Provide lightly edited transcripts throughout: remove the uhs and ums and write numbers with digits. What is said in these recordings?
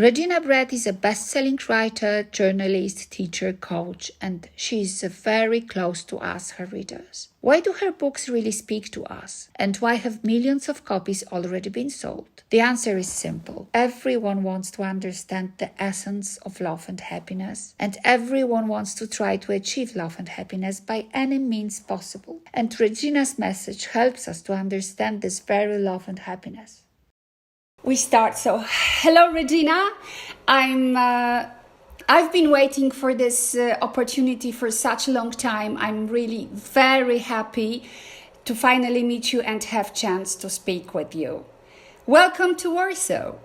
Regina Brett is a best-selling writer, journalist, teacher, coach, and she is very close to us, her readers. Why do her books really speak to us? And why have millions of copies already been sold? The answer is simple. Everyone wants to understand the essence of love and happiness, and everyone wants to try to achieve love and happiness by any means possible. And Regina's message helps us to understand this very love and happiness. We start. So, hello, Regina. I've been waiting for this opportunity for such a long time. I'm really very happy to finally meet you and have chance to speak with you. Welcome to Warsaw.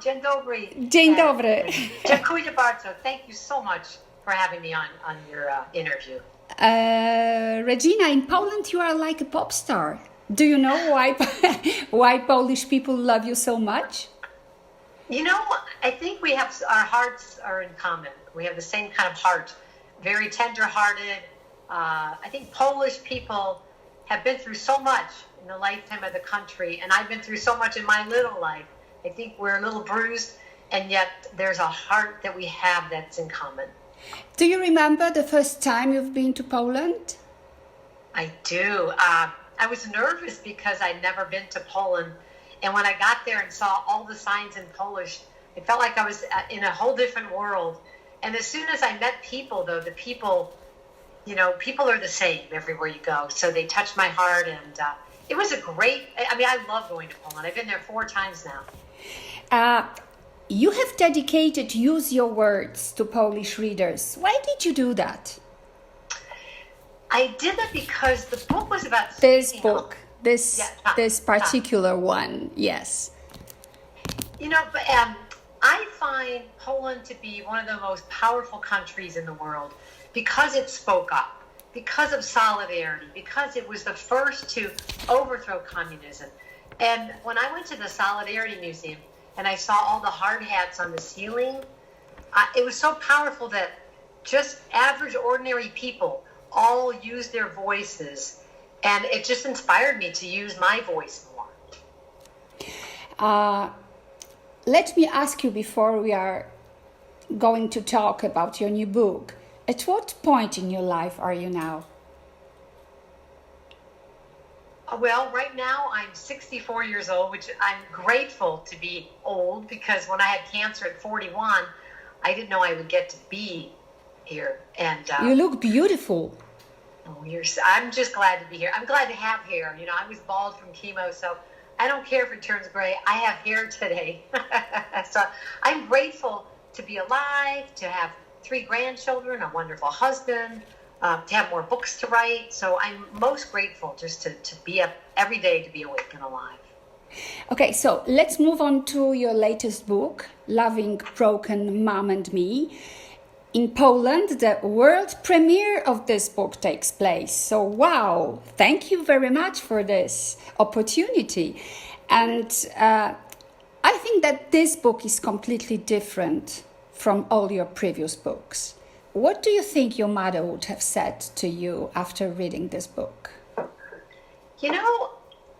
Dzień dobry. Dzień dobry. Dziękuję bardzo. Thank you so much for having me on your interview. Regina, in Poland you are like a pop star. Do you know why Polish people love you so much? You know, I think we have, our hearts are in common. We have the same kind of heart, very tender-hearted. I think Polish people have been through so much in the lifetime of the country, and I've been through so much in my little life. I think we're a little bruised, and yet there's a heart that we have that's in common. Do you remember the first time you've been to Poland? I do. I was nervous because I'd never been to Poland. And when I got there and saw all the signs in Polish, it felt like I was in a whole different world. And as soon as I met people, though, the people, you know, people are the same everywhere you go. So they touched my heart. And it was a great, I love going to Poland. I've been there 4 times now. You have dedicated Use Your Words to Polish readers. Why did you do that? I did that because the book was about this book, this particular one, yes. You know, but I find Poland to be one of the most powerful countries in the world because it spoke up, because of solidarity, because it was the first to overthrow communism. And when I went to the Solidarity Museum and I saw all the hard hats on the ceiling, it was so powerful that just average, ordinary people all use their voices, and it just inspired me to use my voice more. Let me ask you before we are going to talk about your new book, at what point in your life are you now? Well, right now I'm 64 years old, which I'm grateful to be old, because when I had cancer at 41, I didn't know I would get to be here. And you look beautiful. I'm just glad to be here. I'm glad to have hair. You know, I was bald from chemo, so I don't care if it turns gray. I have hair today. So I'm grateful to be alive, to have 3 grandchildren, a wonderful husband, to have more books to write. So I'm most grateful just to be up every day, to be awake and alive. Okay, so let's move on to your latest book, Loving Broken Mom and Me. In Poland, the world premiere of this book takes place. So, wow, thank you very much for this opportunity. And I think that this book is completely different from all your previous books. What do you think your mother would have said to you after reading this book? You know,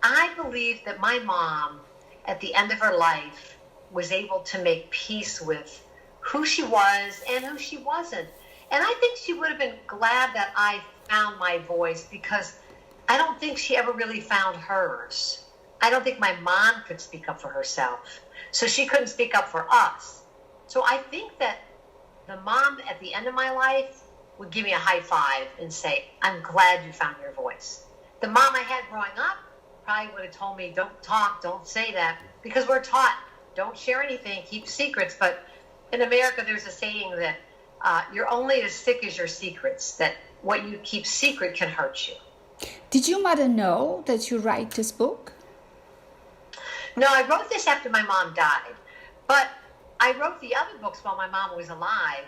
I believe that my mom, at the end of her life, was able to make peace with who she was and who she wasn't. And I think she would have been glad that I found my voice, because I don't think she ever really found hers. I don't think my mom could speak up for herself, so she couldn't speak up for us. So I think that the mom at the end of my life would give me a high five and say, I'm glad you found your voice. The mom I had growing up probably would have told me, don't talk, don't say that, because we're taught, don't share anything, keep secrets. But in America, there's a saying that you're only as sick as your secrets, that what you keep secret can hurt you. Did your mother know that you write this book? No, I wrote this after my mom died, but I wrote the other books while my mom was alive.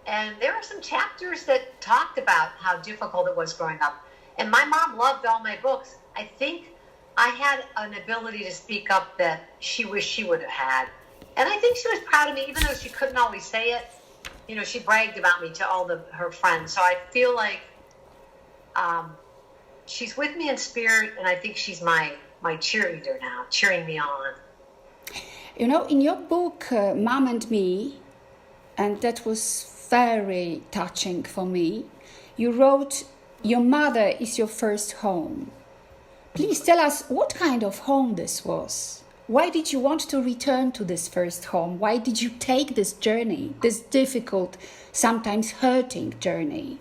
And there are some chapters that talked about how difficult it was growing up. And my mom loved all my books. I think I had an ability to speak up that she wished she would have had. And I think she was proud of me, even though she couldn't always say it. You know, she bragged about me to all her friends. So I feel like she's with me in spirit, and I think she's my cheerleader now, cheering me on. You know, in your book, Mom and Me, and that was very touching for me, you wrote, "Your mother is your first home." Please tell us what kind of home this was. Why did you want to return to this first home? Why did you take this journey, this difficult, sometimes hurting journey?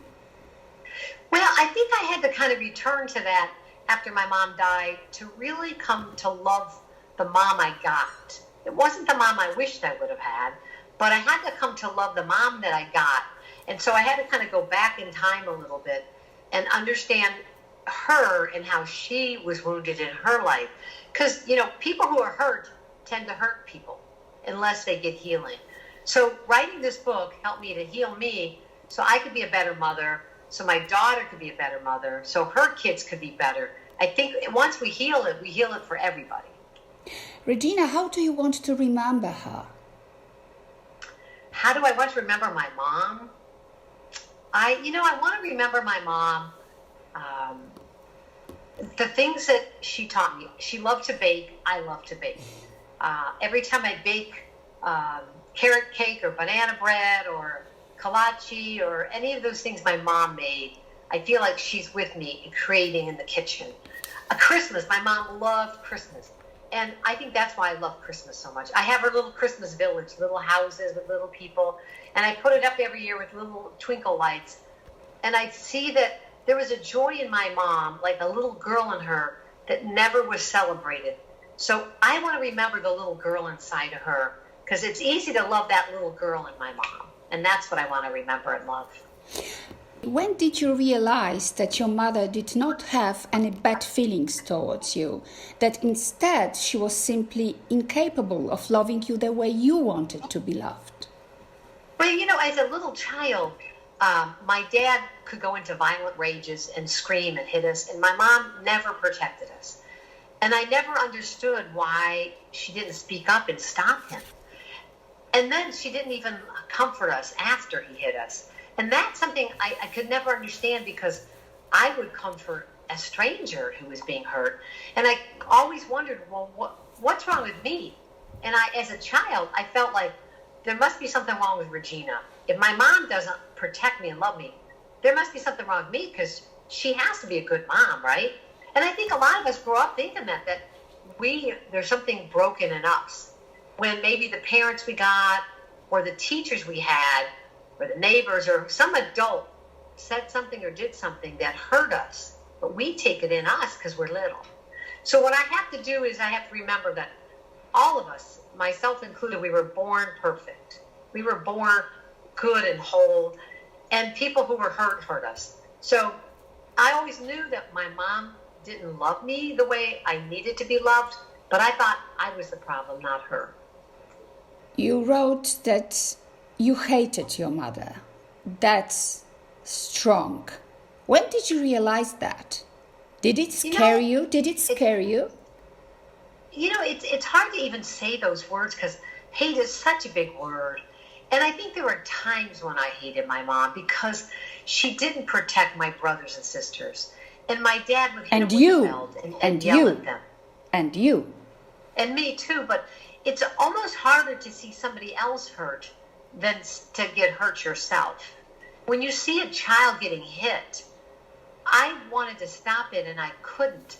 Well, I think I had to kind of return to that after my mom died to really come to love the mom I got. It wasn't the mom I wished I would have had, but I had to come to love the mom that I got. And so I had to kind of go back in time a little bit and understand her and how she was wounded in her life. Because, you know, people who are hurt tend to hurt people unless they get healing. So writing this book helped me to heal me so I could be a better mother, so my daughter could be a better mother, so her kids could be better. I think once we heal it for everybody. Regina, how do you want to remember her? How do I want to remember my mom? I want to remember my mom. The things that she taught me. She loved to bake. I love to bake. Every time I bake carrot cake or banana bread or kolache or any of those things my mom made, I feel like she's with me creating in the kitchen. Christmas, my mom loved Christmas. And I think that's why I love Christmas so much. I have her little Christmas village, little houses with little people, and I put it up every year with little twinkle lights. And I see that there was a joy in my mom, like a little girl in her, that never was celebrated. So I want to remember the little girl inside of her, because it's easy to love that little girl in my mom. And that's what I want to remember and love. When did you realize that your mother did not have any bad feelings towards you? That instead she was simply incapable of loving you the way you wanted to be loved? Well, you know, as a little child, my dad could go into violent rages and scream and hit us, and my mom never protected us. And I never understood why she didn't speak up and stop him. And then she didn't even comfort us after he hit us. And that's something I could never understand, because I would comfort a stranger who was being hurt. And I always wondered, well, what's wrong with me? And as a child, I felt like there must be something wrong with Regina. If my mom doesn't protect me and love me, there must be something wrong with me, because she has to be a good mom, right? And I think a lot of us grow up thinking that there's something broken in us, when maybe the parents we got or the teachers we had or the neighbors or some adult said something or did something that hurt us, but we take it in us because we're little. So what I have to do is I have to remember that all of us, myself included, we were born perfect. We were born good and whole, and people who were hurt us. So I always knew that my mom didn't love me the way I needed to be loved, but I thought I was the problem, not her. You wrote that you hated your mother. That's strong. When did you realize that? Did it scare you? Did it scare you? You know, it's hard to even say those words, because hate is such a big word. And I think there were times when I hated my mom because she didn't protect my brothers and sisters. And my dad would hit them with the belt and yell at them. And you. And me too, but it's almost harder to see somebody else hurt than to get hurt yourself. When you see a child getting hit, I wanted to stop it and I couldn't.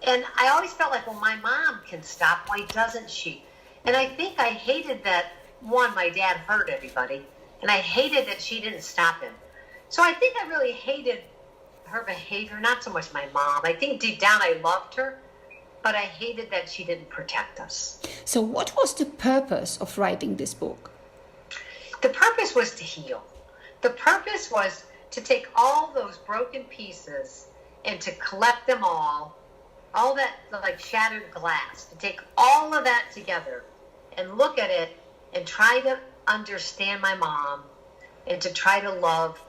And I always felt like, well, my mom can stop, why doesn't she? And I think I hated that, one, my dad hurt everybody, and I hated that she didn't stop him. So I think I really hated her behavior, not so much my mom. I think deep down I loved her, but I hated that she didn't protect us. So what was the purpose of writing this book? The purpose was to heal. The purpose was to take all those broken pieces and to collect them all that like shattered glass, to take all of that together and look at it and try to understand my mom and to try to love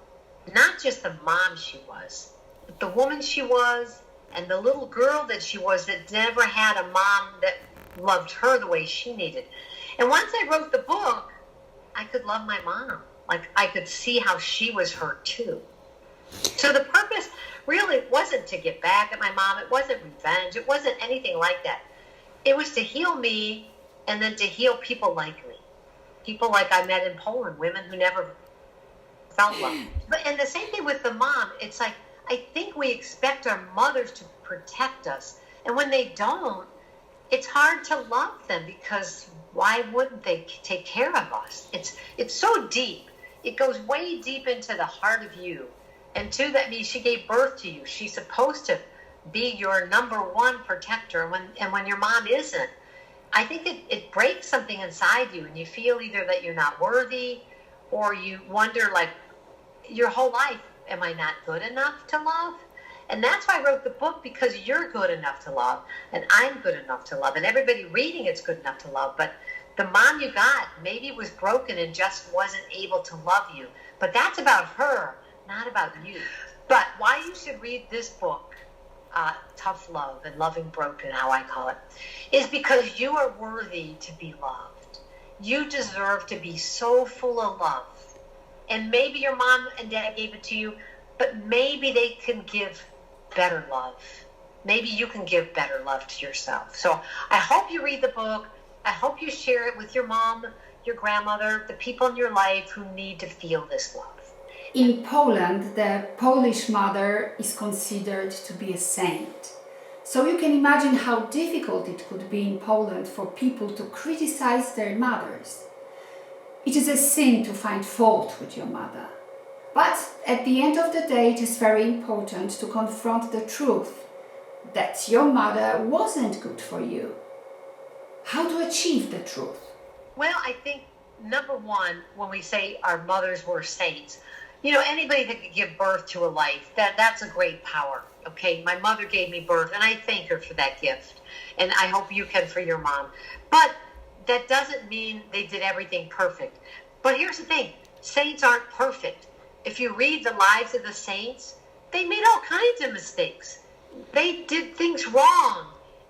not just the mom she was, but the woman she was and the little girl that she was that never had a mom that loved her the way she needed. And once I wrote the book, I could love my mom. Like I could see how she was hurt too. So the purpose really wasn't to get back at my mom. It wasn't revenge. It wasn't anything like that. It was to heal me and then to heal people like me. People like I met in Poland, women who never felt love. And the same thing with the mom. It's like, I think we expect our mothers to protect us. And when they don't, it's hard to love them, because why wouldn't they take care of us? It's so deep. It goes way deep into the heart of you. And two, that means she gave birth to you. She's supposed to be your number one protector. And when your mom isn't, I think it breaks something inside you, and you feel either that you're not worthy, or you wonder, like, your whole life, am I not good enough to love? And that's why I wrote the book, because you're good enough to love, and I'm good enough to love, and everybody reading it's good enough to love. But the mom you got maybe was broken and just wasn't able to love you. But that's about her, not about you. But why you should read this book, Tough Love and Loving Broken, how I call it, is because you are worthy to be loved. You deserve to be so full of love. And maybe your mom and dad gave it to you, but maybe they can give better love. Maybe you can give better love to yourself. So I hope you read the book. I hope you share it with your mom, your grandmother, the people in your life who need to feel this love. In Poland, the Polish mother is considered to be a saint. So you can imagine how difficult it could be in Poland for people to criticize their mothers. It is a sin to find fault with your mother. But at the end of the day, it is very important to confront the truth that your mother wasn't good for you. How to achieve the truth? Well, I think, number one, when we say our mothers were saints, you know, anybody that could give birth to a life, that's a great power, okay? My mother gave me birth, and I thank her for that gift. And I hope you can for your mom. But that doesn't mean they did everything perfect. But here's the thing. Saints aren't perfect. If you read the lives of the saints, they made all kinds of mistakes. They did things wrong,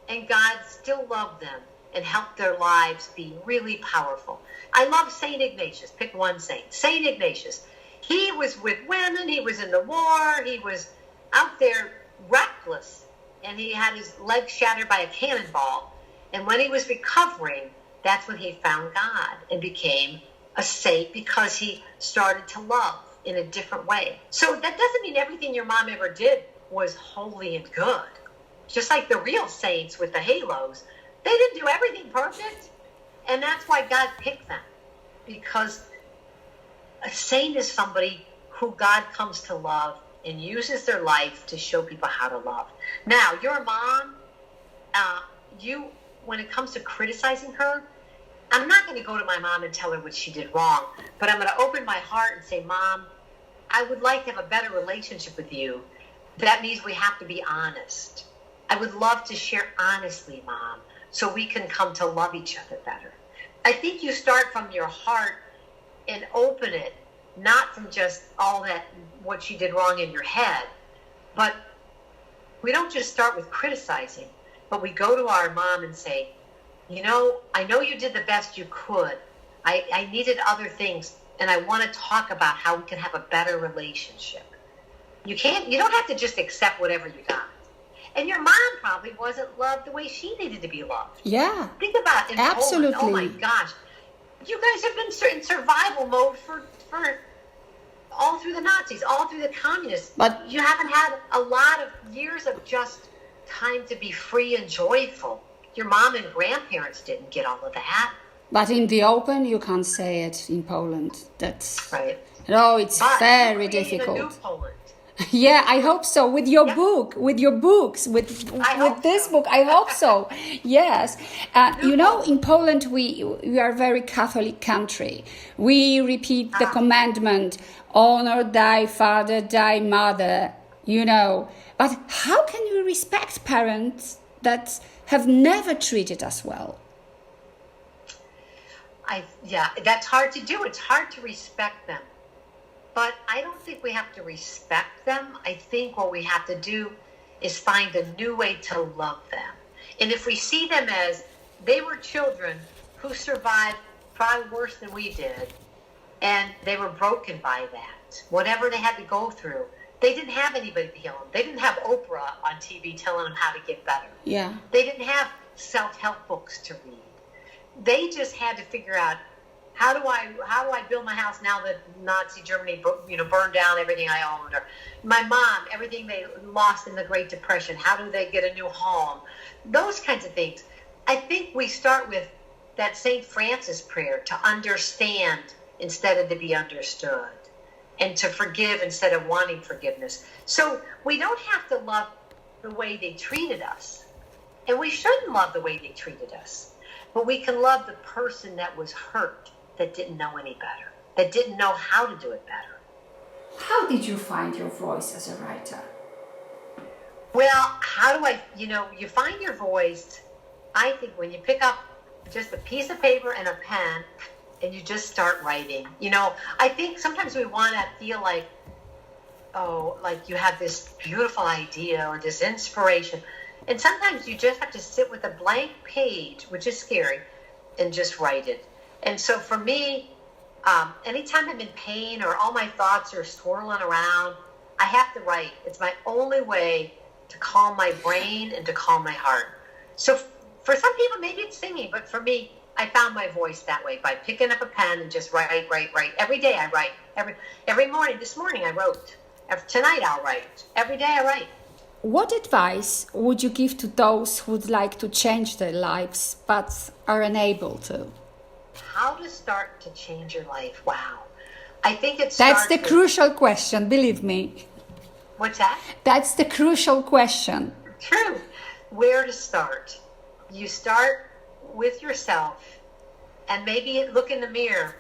and God still loved them and helped their lives be really powerful. I love St. Ignatius. Pick one saint. St. Ignatius. He was with women. He was in the war. He was out there reckless, and he had his leg shattered by a cannonball. And when he was recovering, that's when he found God and became a saint, because he started to love in a different way. So that doesn't mean everything your mom ever did was holy and good. Just like the real saints with the halos, they didn't do everything perfect. And that's why God picked them, because a saint is somebody who God comes to love and uses their life to show people how to love. Now, your mom, when it comes to criticizing her, I'm not going to go to my mom and tell her what she did wrong, but I'm going to open my heart and say, Mom, I would like to have a better relationship with you. That means we have to be honest. I would love to share honestly, Mom, so we can come to love each other better. I think you start from your heart and open it, not from just all that, what she did wrong in your head. But we don't just start with criticizing, but we go to our mom and say, you know, I know you did the best you could. I needed other things, and I want to talk about how we can have a better relationship. You don't have to just accept whatever you got. And your mom probably wasn't loved the way she needed to be loved. Yeah. Think about it. Absolutely. Poland. Oh my gosh. You guys have been in survival mode for all through the Nazis, all through the communists. But you haven't had a lot of years of just time to be free and joyful. Your mom and grandparents didn't get all of that. But in the open, you can't say it in Poland. That's right. No, it's but very difficult. A new difficult. Poland. Yeah, I hope so. With your book, with your books, with this so. book, I hope so. Yes, you know, in Poland we are a very Catholic country. We repeat the commandment: honor thy father, thy mother. You know, but how can we respect parents that have never treated us well? That's hard to do. It's hard to respect them. But I don't think we have to respect them. I think what we have to do is find a new way to love them. And if we see them as they were children who survived probably worse than we did, and they were broken by that, whatever they had to go through, they didn't have anybody to heal them. They didn't have Oprah on TV telling them how to get better. Yeah. They didn't have self-help books to read. they just had to figure out how do I build my house now that Nazi Germany burned down everything I owned, or my mom, everything they lost in the Great Depression, how do they get a new home, those kinds of things. I think we start with that St. Francis prayer, to understand instead of to be understood, and to forgive instead of wanting forgiveness. So we don't have to love the way they treated us, and we shouldn't love the way they treated us, but we can love the person that was hurt, that didn't know any better, that didn't know how to do it better. How did you find your voice as a writer? Well, how do I, you find your voice, I think, when you pick up just a piece of paper and a pen and you just start writing. I think sometimes we want to feel like, like you have this beautiful idea or this inspiration. And sometimes you just have to sit with a blank page, which is scary, and just write it. And so for me, anytime I'm in pain or all my thoughts are swirling around, I have to write. It's my only way to calm my brain and to calm my heart. So for some people, maybe it's singing, but for me, I found my voice that way, by picking up a pen and just write. Every day I write. Every morning. This morning I wrote. Tonight I'll write. Every day I write. What advice would you give to those who would like to change their lives but are unable to? How to start to change your life? Wow. I think That's the crucial question, believe me. What's that? That's the crucial question. True. Where to start? You start with yourself, and maybe look in the mirror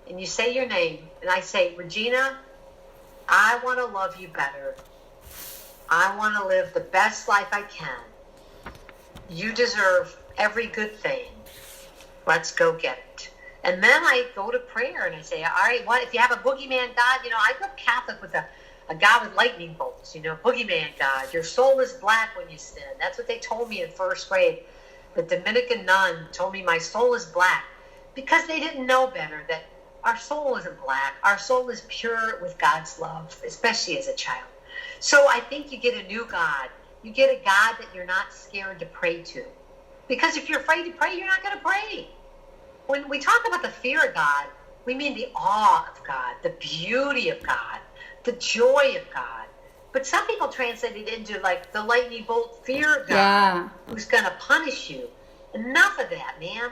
and you say your name, and I say, Regina, I want to love you better. I want to live the best life I can. You deserve every good thing. Let's go get it. And then I go to prayer and I say, all right, if you have a boogeyman God, I grew up Catholic with a God with lightning bolts, boogeyman God. Your soul is black when you sin. That's what they told me in first grade. The Dominican nun told me my soul is black, because they didn't know better, that our soul isn't black. Our soul is pure with God's love, especially as a child. So I think you get a new God. You get a God that you're not scared to pray to. Because if you're afraid to pray, you're not going to pray. When we talk about the fear of God, we mean the awe of God, the beauty of God, the joy of God. But some people translate it into like the lightning bolt fear of God, who's going to punish you. Enough of that, man.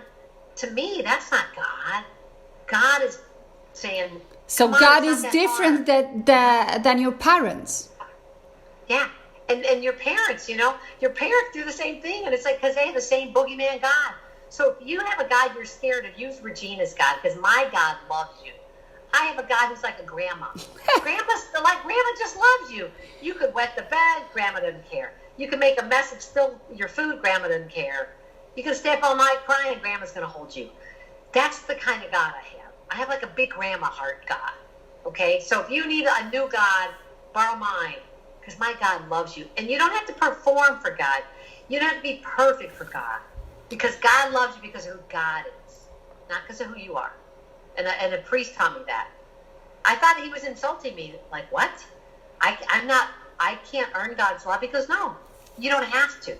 To me, that's not God. God is saying, so God is different than your parents. Yeah. And your parents, your parents do the same thing. And it's like, because they have the same boogeyman God. So if you have a God you're scared of, use Regina's God, because my God loves you. I have a God who's like a grandma. Grandma just loves you. You could wet the bed, Grandma doesn't care. You can make a mess and spill your food, Grandma doesn't care. You can stay up all night crying, Grandma's going to hold you. That's the kind of God I have. I have like a big grandma heart God. Okay? So if you need a new God, borrow mine, because my God loves you. And you don't have to perform for God. You don't have to be perfect for God, because God loves you because of who God is, not because of who you are. And a priest taught me that. I thought he was insulting me. Like, what? I can't earn God's love. Because no, you don't have to.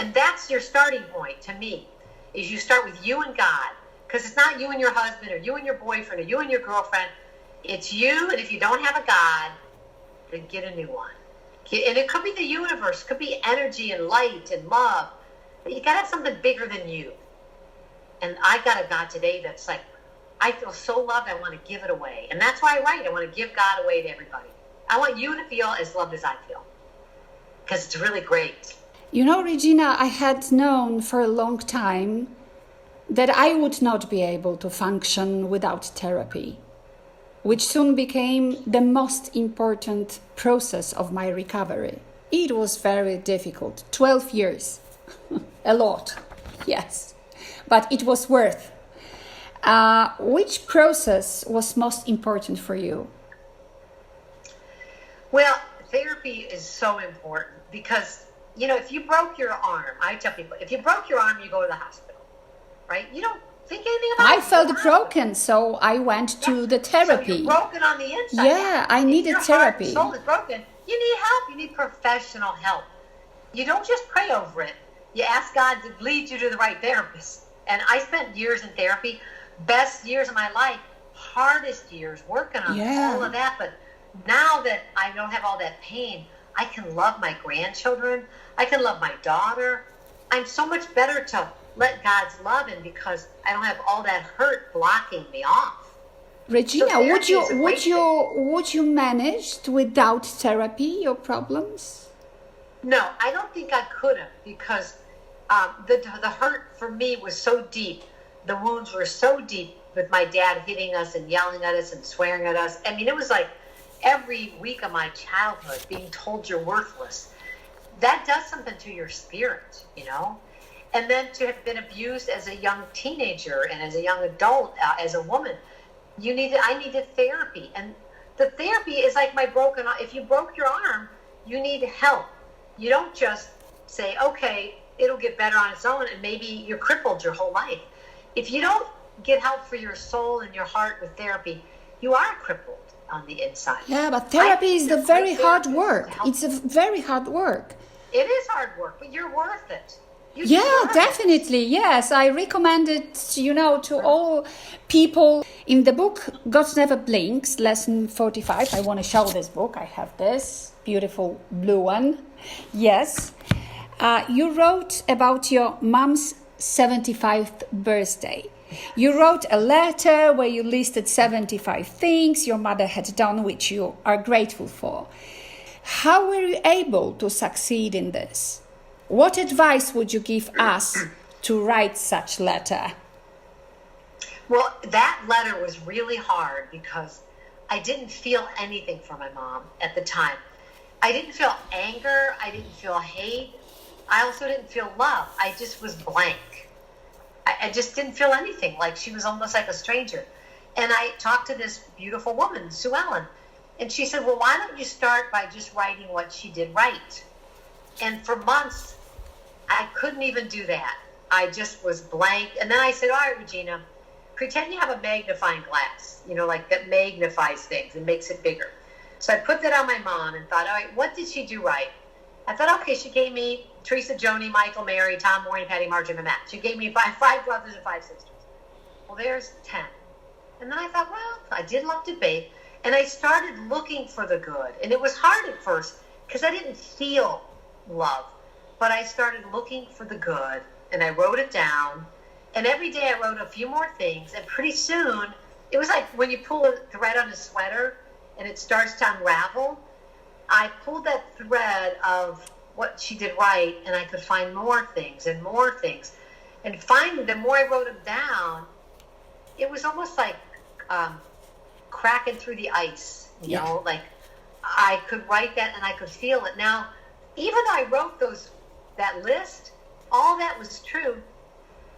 And that's your starting point, to me, is you start with you and God. Because it's not you and your husband, or you and your boyfriend, or you and your girlfriend. It's you, and if you don't have a God, then get a new one. And it could be the universe. It could be energy and light and love. But you got to have something bigger than you. And I got a God today that's like, I feel so loved, I want to give it away. And that's why I write. I want to give God away to everybody. I want you to feel as loved as I feel, because it's really great. Regina, I had known for a long time that I would not be able to function without therapy, which soon became the most important process of my recovery. It was very difficult. 12 years. A lot, yes. But it was worth. Which process was most important for you? Well, therapy is so important because, if you broke your arm, I tell people, if you broke your arm, you go to the hospital, right? You don't think anything about it. I felt broken, so I went to the therapy. So you're broken on the inside. Yeah, I needed therapy. If your heart and soul is broken, you need help. You need professional help. You don't just pray over it. You ask God to lead you to the right therapist. And I spent years in therapy, best years of my life, hardest years working on all of that. But now that I don't have all that pain, I can love my grandchildren. I can love my daughter. I'm so much better to let God's love in because I don't have all that hurt blocking me off. Regina, so would you manage without therapy your problems? No, I don't think I could have because the hurt for me was so deep. The wounds were so deep with my dad hitting us and yelling at us and swearing at us. I mean, it was like every week of my childhood being told you're worthless. That does something to your spirit, you know? And then to have been abused as a young teenager and as a young adult, as a woman, I needed therapy. And the therapy is like if you broke your arm, you need help. You don't just say, okay, it'll get better on its own, and maybe you're crippled your whole life. If you don't get help for your soul and your heart with therapy, you are crippled on the inside. Yeah, but therapy is very hard work. It's a very hard work. It is hard work, but you're worth it. Definitely. Yes, I recommend it, to all people. In the book, God Never Blinks, lesson 45. I want to show this book. I have this beautiful blue one. Yes. You wrote about your mom's 75th birthday. You wrote a letter where you listed 75 things your mother had done which you are grateful for. How were you able to succeed in this? What advice would you give us to write such letter? Well, that letter was really hard because I didn't feel anything for my mom at the time. I didn't feel anger. I didn't feel hate. I also didn't feel love. I just was blank. I just didn't feel anything. Like she was almost like a stranger. And I talked to this beautiful woman, Sue Ellen, and she said, well, why don't you start by just writing what she did right? And for months, I couldn't even do that. I just was blank. And then I said, all right, Regina, pretend you have a magnifying glass, like that magnifies things and makes it bigger. So I put that on my mom and thought, all right, what did she do right? I thought, okay, she gave me Teresa, Joni, Michael, Mary, Tom, Maureen, Patty, Marge, and Matt. She gave me five brothers and 5 sisters. Well, there's 10. And then I thought, well, I did love debate. And I started looking for the good. And it was hard at first because I didn't feel love. But I started looking for the good. And I wrote it down. And every day I wrote a few more things. And pretty soon, it was like when you pull a thread on a sweater and it starts to unravel. I pulled that thread of what she did right, and I could find more things and more things. And finally, the more I wrote them down, it was almost like cracking through the ice, you know, like I could write that and I could feel it. Now, even though I wrote that list, all that was true,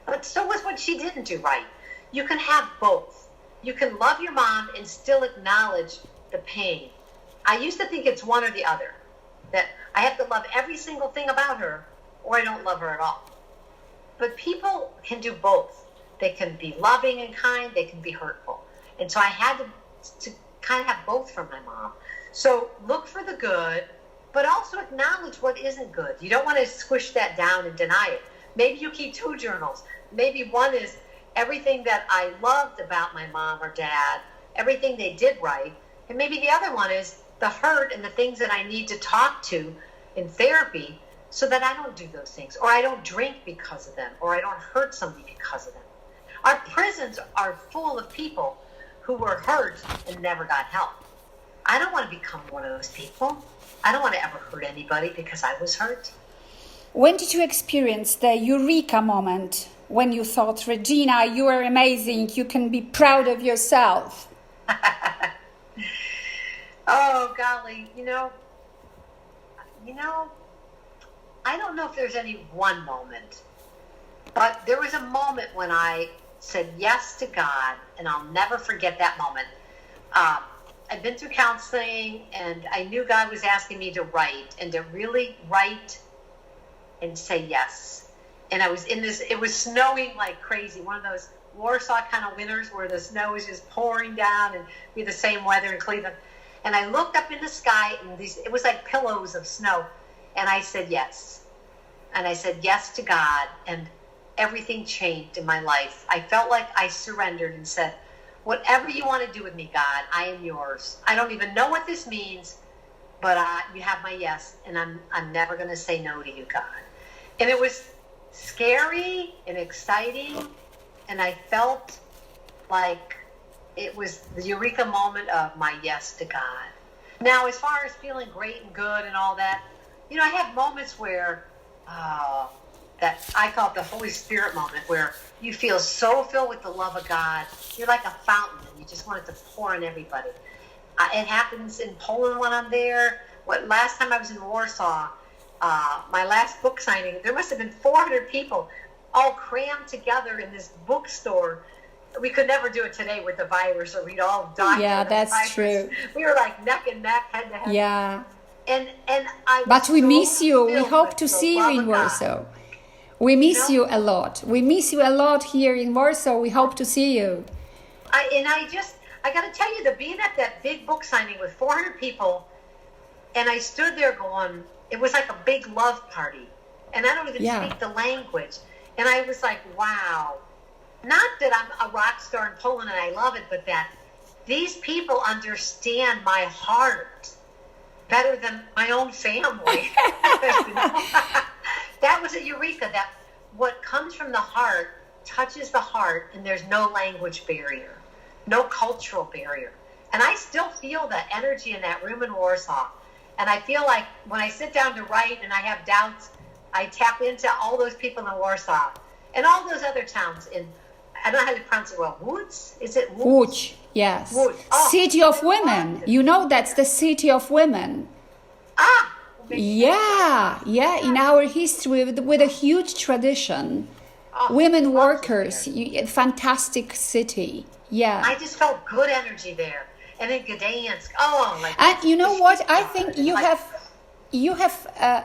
but so was what she didn't do right. You can have both. You can love your mom and still acknowledge the pain. I used to think it's one or the other, that I have to love every single thing about her or I don't love her at all. But people can do both. They can be loving and kind, they can be hurtful. And so I had to kind of have both from my mom. So look for the good, but also acknowledge what isn't good. You don't want to squish that down and deny it. Maybe you keep 2 journals. Maybe one is everything that I loved about my mom or dad, everything they did right. And maybe the other one is the hurt and the things that I need to talk to in therapy so that I don't do those things, or I don't drink because of them, or I don't hurt somebody because of them. Our prisons are full of people who were hurt and never got help. I don't want to become one of those people. I don't want to ever hurt anybody because I was hurt. When did you experience the eureka moment when you thought, Regina, you are amazing, you can be proud of yourself? Oh, golly, I don't know if there's any one moment, but there was a moment when I said yes to God, and I'll never forget that moment. I'd been through counseling, and I knew God was asking me to write, and to really write and say yes. And I was it was snowing like crazy, one of those Warsaw kind of winters where the snow is just pouring down, and we had the same weather in Cleveland. And I looked up in the sky, and it was like pillows of snow. And I said yes. And I said yes to God. And everything changed in my life. I felt like I surrendered and said, whatever you want to do with me, God, I am yours. I don't even know what this means, but you have my yes, and I'm never going to say no to you, God. And it was scary and exciting, and I felt like it was the eureka moment of my yes to God. Now, as far as feeling great and good and all that, I have moments where that I call it the Holy Spirit moment, where you feel so filled with the love of God. You're like a fountain, and you just want it to pour on everybody. It happens in Poland when I'm there. Last time I was in Warsaw, my last book signing, there must have been 400 people all crammed together in this bookstore. We could never do it today with the virus, or we'd all die. Yeah, that's true. We were like neck and neck, head to head. Yeah. And but we miss you. We hope to see you in Warsaw. We miss you a lot. We miss you a lot here in Warsaw. We hope to see you. I got to tell you, being at that big book signing with 400 people, and I stood there going, it was like a big love party. And I don't even speak the language. And I was like, wow. Not that I'm a rock star in Poland and I love it, but that these people understand my heart better than my own family. That was a eureka, that what comes from the heart touches the heart, and there's no language barrier, no cultural barrier. And I still feel that energy in that room in Warsaw. And I feel like when I sit down to write and I have doubts, I tap into all those people in Warsaw and all those other towns in, I don't know how to pronounce it well, Łódź? Is it Łódź? Łódź, yes. Łódź. Oh, City of Women. That's the City of Women. Yeah, in our history with a huge tradition. Women workers, fantastic city. Yeah. I just felt good energy there. And in Gdansk, and you know what? I think you have a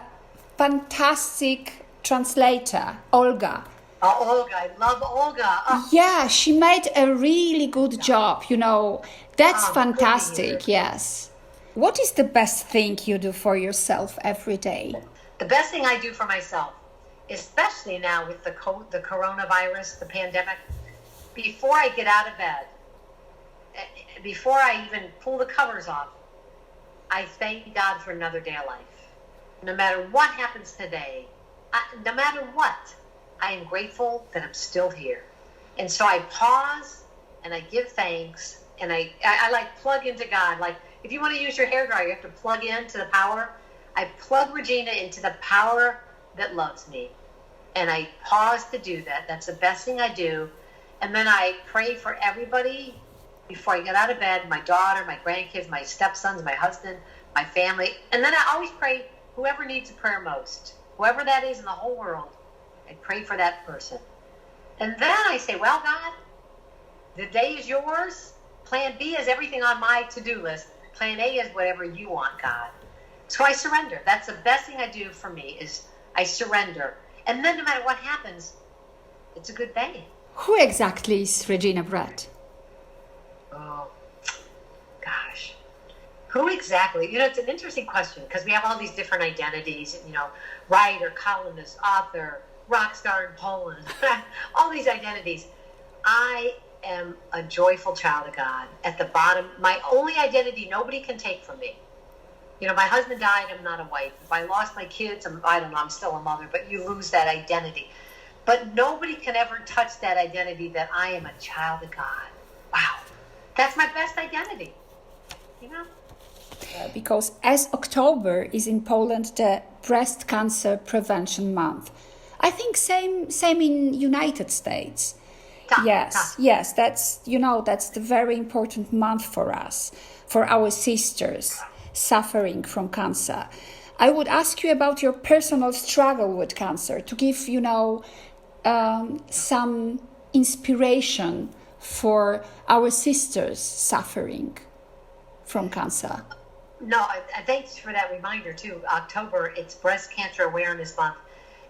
fantastic translator, Olga. Olga, I love Olga. Yeah, she made a really good job. That's fantastic. Yes. What is the best thing you do for yourself every day? The best thing I do for myself, especially now with the coronavirus, the pandemic, before I get out of bed, before I even pull the covers off, I thank God for another day of life. No matter what happens today, no matter what, I am grateful that I'm still here. And so I pause and I give thanks, and I like plug into God. Like, if you want to use your hairdryer, you have to plug into the power. I plug Regina into the power that loves me. And I pause to do that. That's the best thing I do. And then I pray for everybody before I get out of bed, my daughter, my grandkids, my stepsons, my husband, my family. And then I always pray whoever needs a prayer most, whoever that is in the whole world, I pray for that person. And then I say, well, God, the day is yours. Plan B is everything on my to-do list. Plan A is whatever you want, God. So I surrender. That's the best thing I do for me, is I surrender. And then no matter what happens, it's a good day. Who exactly is Regina Brett? Oh, gosh. Who exactly? It's an interesting question, because we have all these different identities, writer, columnist, author, rock star in Poland, all these identities. I am a joyful child of God. At the bottom, my only identity nobody can take from me. My husband died, I'm not a wife. If I lost my kids, I'm still a mother, but you lose that identity. But nobody can ever touch that identity, that I am a child of God. Wow. That's my best identity. Because as October is in Poland the Breast Cancer Prevention Month. I think same in United States. Yes, that's the very important month for us, for our sisters suffering from cancer. I would ask you about your personal struggle with cancer, to give, some inspiration for our sisters suffering from cancer. No, thanks for that reminder too. October, it's Breast Cancer Awareness Month.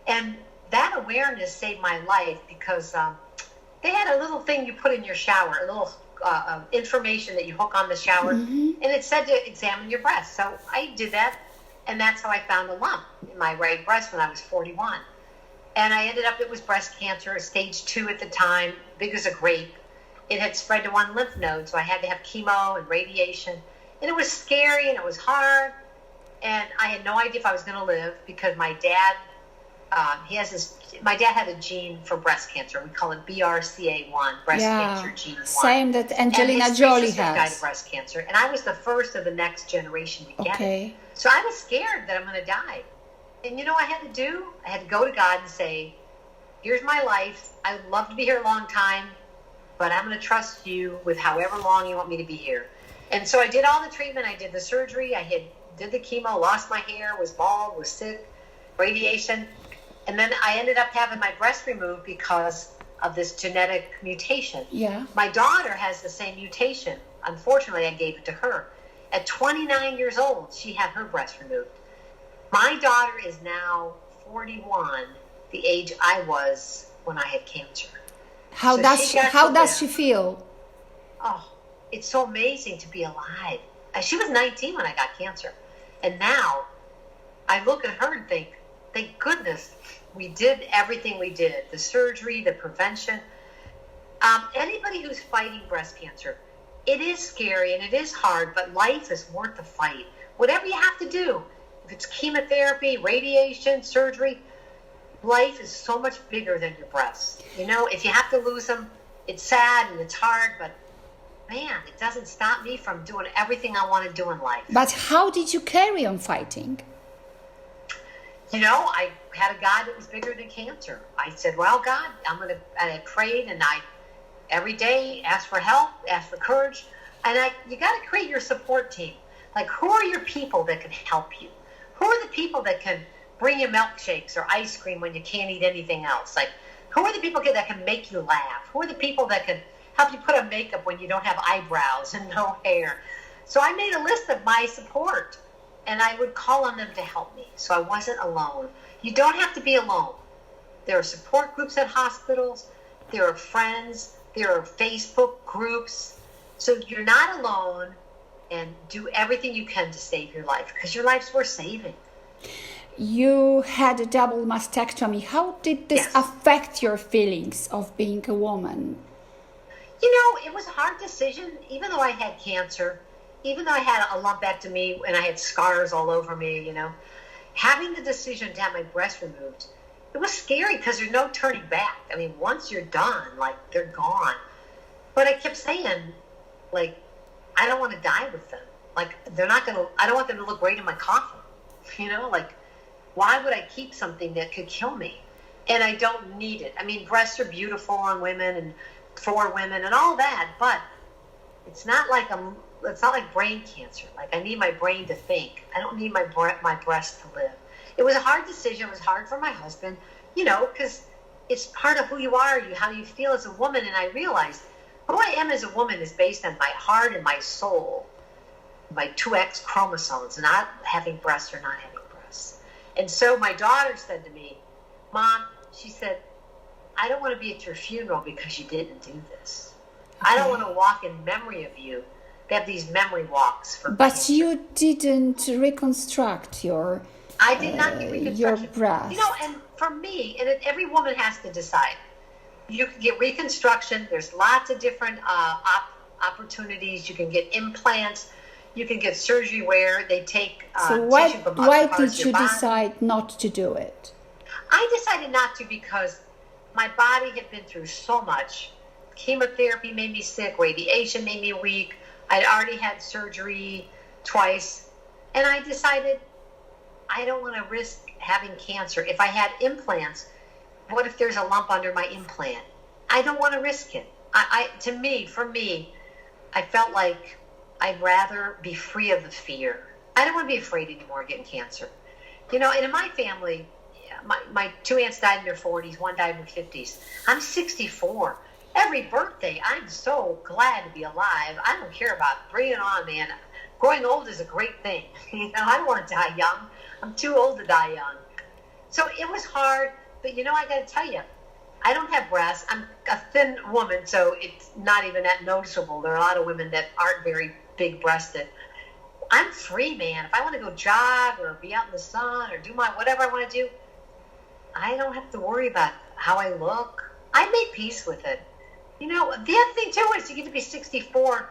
And that awareness saved my life, because they had a little thing you put in your shower, a little information that you hook on the shower, and it said to examine your breast. So I did that, and that's how I found a lump in my right breast when I was 41. And I ended up, it was breast cancer, stage 2 at the time, big as a grape. It had spread to one lymph node, so I had to have chemo and radiation. And it was scary and it was hard. And I had no idea if I was going to live because my dad, my dad had a gene for breast cancer. We call it BRCA1, breast cancer gene 1. Same that Angelina Jolie has. Died of breast cancer. And I was the first of the next generation to get it. So I was scared that I'm going to die. And you know what I had to do? I had to go to God and say, here's my life. I would love to be here a long time, but I'm going to trust you with however long you want me to be here. And so I did all the treatment. I did the surgery. I did the chemo, lost my hair, was bald, was sick, radiation. And then I ended up having my breast removed because of this genetic mutation. Yeah. My daughter has the same mutation. Unfortunately, I gave it to her. At 29 years old, she had her breast removed. My daughter is now 41, the age I was when I had cancer. How does she feel? Oh, it's so amazing to be alive. She was 19 when I got cancer. And now I look at her and think, thank goodness we did everything we did. The surgery, the prevention. Anybody who's fighting breast cancer, it is scary and it is hard, but life is worth the fight. Whatever you have to do. If it's chemotherapy, radiation, surgery, life is so much bigger than your breasts. You know, if you have to lose them, it's sad and it's hard, but man, it doesn't stop me from doing everything I want to do in life. But how did you carry on fighting? You know, I had a God that was bigger than cancer. I said, well, God, I prayed and I every day asked for help, asked for courage. And you got to create your support team. Like, who are your people that can help you? Who are the people that can bring you milkshakes or ice cream when you can't eat anything else? Like, who are the people that can make you laugh? Who are the people that can help you put on makeup when you don't have eyebrows and no hair? So I made a list of my support, and I would call on them to help me, so I wasn't alone. You don't have to be alone. There are support groups at hospitals. There are friends. There are Facebook groups. So you're not alone. And do everything you can to save your life, because your life's worth saving. You had a double mastectomy. How did this affect your feelings of being a woman? You know, it was a hard decision. Even though I had cancer, even though I had a lumpectomy and I had scars all over me, you know, having the decision to have my breast removed, it was scary because there's no turning back. I mean, once you're done, like, they're gone. But I kept saying, like, I don't want to die with them. Like, I don't want them to look great in my coffin. You know, like, why would I keep something that could kill me? And I don't need it. I mean, breasts are beautiful on women and for women and all that, but it's not like brain cancer. Like, I need my brain to think. I don't need my breast to live. It was a hard decision. It was hard for my husband, you know, because it's part of who you are, how you feel as a woman. And I realized who I am as a woman is based on my heart and my soul, my 2X chromosomes, not having breasts or not having breasts. And so my daughter said to me, Mom, she said, I don't want to be at your funeral because you didn't do this. I don't want to walk in memory of you. They have these memory walks for But cancer. You didn't reconstruct your I did not get reconstruction. Your breast. You know, and for me, and every woman has to decide. You can get reconstruction. There's lots of different opportunities. You can get implants. You can get surgery where they take So why did you decide not to do it? I decided not to because my body had been through so much. Chemotherapy made me sick. Radiation made me weak. I'd already had surgery twice. And I decided I don't want to risk having cancer. If I had implants, what if there's a lump under my implant? I don't want to risk it. For me, I felt like I'd rather be free of the fear. I don't want to be afraid anymore of getting cancer. You know, and in my family, my two aunts died in their 40s, one died in their 50s. I'm 64. Every birthday, I'm so glad to be alive. I don't care about bring it on, man. Growing old is a great thing. You know, I don't want to die young. I'm too old to die young. So it was hard. But, you know, I got to tell you, I don't have breasts. I'm a thin woman, so it's not even that noticeable. There are a lot of women that aren't very big-breasted. I'm free, man. If I want to go jog or be out in the sun or do whatever I want to do, I don't have to worry about how I look. I made peace with it. You know, the other thing too is you get to be 64.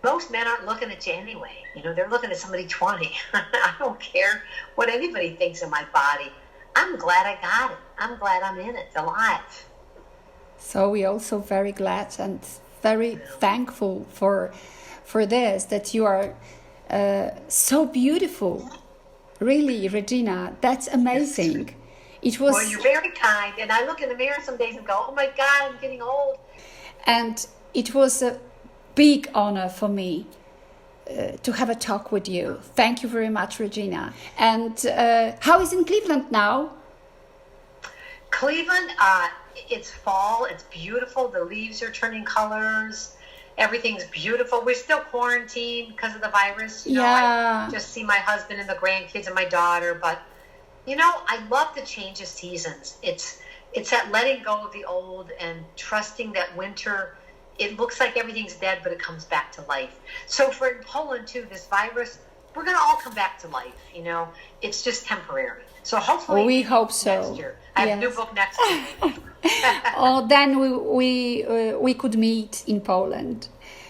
Most men aren't looking at you anyway. You know, they're looking at somebody 20. I don't care what anybody thinks of my body. I'm glad I got it. I'm glad I'm in it, alive. So we're also very glad and very thankful for this, that you are so beautiful. Really, Regina, that's amazing. It was, Well, you're very kind. And I look in the mirror some days and go, oh my God, I'm getting old. and it was a big honor for me to have a talk with you. Thank you very much, Regina. And how is in Cleveland now? Cleveland, it's fall. It's beautiful. The leaves are turning colors. Everything's beautiful. We're still quarantined because of the virus. You know, Yeah. I just see my husband and the grandkids and my daughter. But, you know, I love the change of seasons. It's that letting go of the old and trusting that winter, it looks like everything's dead, but it comes back to life. So for in Poland, too, this virus, we're going to all come back to life, you know. It's just temporary. So hopefully We hope so. next year. I have a new Yes. book next year. Oh, then we could meet in Poland.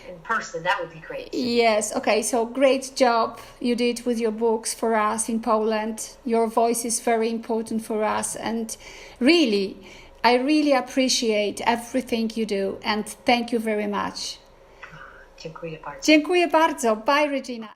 In person, that would be great. Yes, okay, so great job you did with your books for us in Poland. Your voice is very important for us, and really, I really appreciate everything you do, and thank you very much. Dziękuję bardzo. Dziękuję bardzo. Bye, Regina.